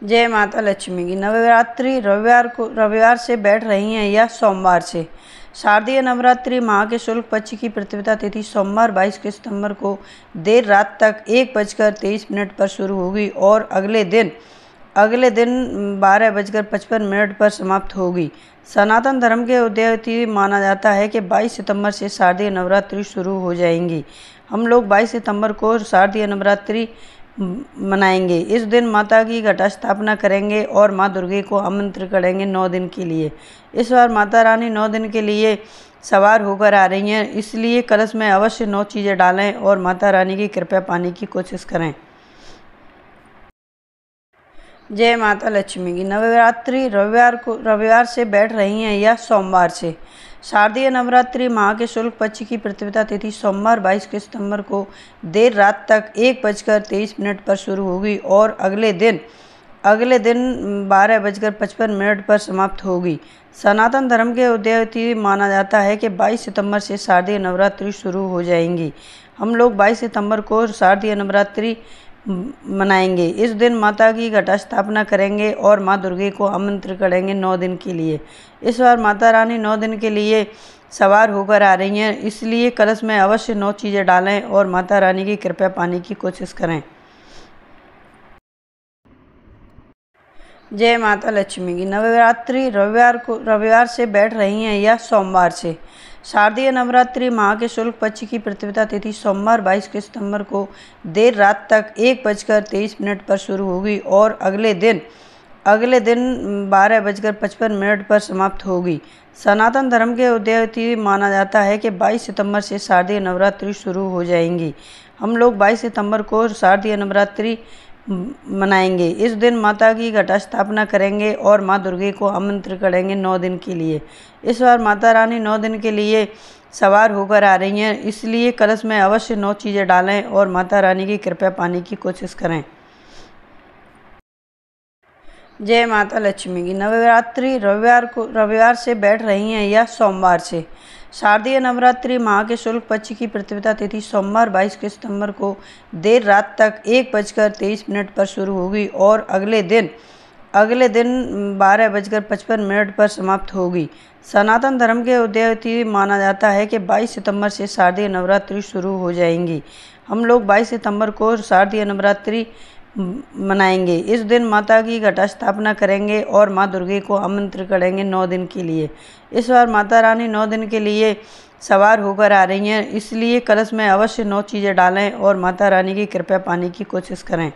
जय माता लक्ष्मी की। नवरात्रि रविवार से बैठ रही हैं या सोमवार से। शारदीय नवरात्रि माह के शुक्ल पक्ष की प्रतिपदा तिथि सोमवार 22 सितंबर को देर रात तक 1:23 पर शुरू होगी और अगले दिन 12:55 पर समाप्त होगी। सनातन धर्म के उदय तिथि माना जाता है कि 22 सितंबर से शारदीय नवरात्रि शुरू हो जाएंगी। हम लोग 22 सितंबर को शारदीय नवरात्रि मनाएंगे। इस दिन माता की घटा स्थापना करेंगे और माँ दुर्गे को आमंत्रित करेंगे 9 दिन के लिए। इस बार माता रानी 9 दिन के लिए सवार होकर आ रही हैं, इसलिए कलश में अवश्य 9 चीज़ें डालें और माता रानी की कृपा पाने की कोशिश करें। जय माता लक्ष्मी की। नवरात्रि रविवार से बैठ रही हैं या सोमवार से। शारदीय नवरात्रि माह के शुक्ल पक्ष की प्रतिपदा तिथि सोमवार 22 सितंबर को देर रात तक 1:23 पर शुरू होगी और अगले दिन 12:55 पर समाप्त होगी। सनातन धर्म के उदय तिथि माना जाता है कि 22 सितंबर से शारदीय नवरात्रि शुरू हो जाएंगी। हम लोग 22 सितंबर को शारदीय नवरात्रि मनाएंगे। इस दिन माता की घटा स्थापना करेंगे और माँ दुर्गे को आमंत्रित करेंगे 9 दिन के लिए। इस बार माता रानी 9 दिन के लिए सवार होकर आ रही हैं, इसलिए कलश में अवश्य 9 चीज़ें डालें और माता रानी की कृपा पाने की कोशिश करें। जय माता लक्ष्मी की। नवरात्रि रविवार से बैठ रही हैं या सोमवार से। शारदीय नवरात्रि माह के शुक्ल पक्ष की प्रतिपदा तिथि सोमवार 22 सितंबर को देर रात तक 1:23 पर शुरू होगी और अगले दिन 12:55 पर समाप्त होगी। सनातन धर्म के उदय तिथि माना जाता है कि 22 सितंबर से शारदीय नवरात्रि शुरू हो जाएंगी। हम लोग 22 सितंबर को शारदीय नवरात्रि मनाएंगे। इस दिन माता की घटा स्थापना करेंगे और माँ दुर्गे को आमंत्रित करेंगे 9 दिन के लिए। इस बार माता रानी 9 दिन के लिए सवार होकर आ रही हैं, इसलिए कलश में अवश्य 9 चीज़ें डालें और माता रानी की कृपा पाने की कोशिश करें। जय माता लक्ष्मी की। नवरात्रि रविवार से बैठ रही हैं या सोमवार से। शारदीय नवरात्रि माह के शुक्ल पक्ष की प्रतिपदा तिथि सोमवार 22 सितंबर को देर रात तक 1:23 पर शुरू होगी और अगले दिन 12:55 पर समाप्त होगी। सनातन धर्म के उदय तिथि माना जाता है कि 22 सितंबर से शारदीय नवरात्रि शुरू हो जाएंगी। हम लोग 22 सितंबर को शारदीय नवरात्रि मनाएंगे। इस दिन माता की घटा स्थापना करेंगे और माँ दुर्गे को आमंत्रित करेंगे 9 दिन के लिए। इस बार माता रानी 9 दिन के लिए सवार होकर आ रही हैं, इसलिए कलश में अवश्य 9 चीज़ें डालें और माता रानी की कृपा पाने की कोशिश करें।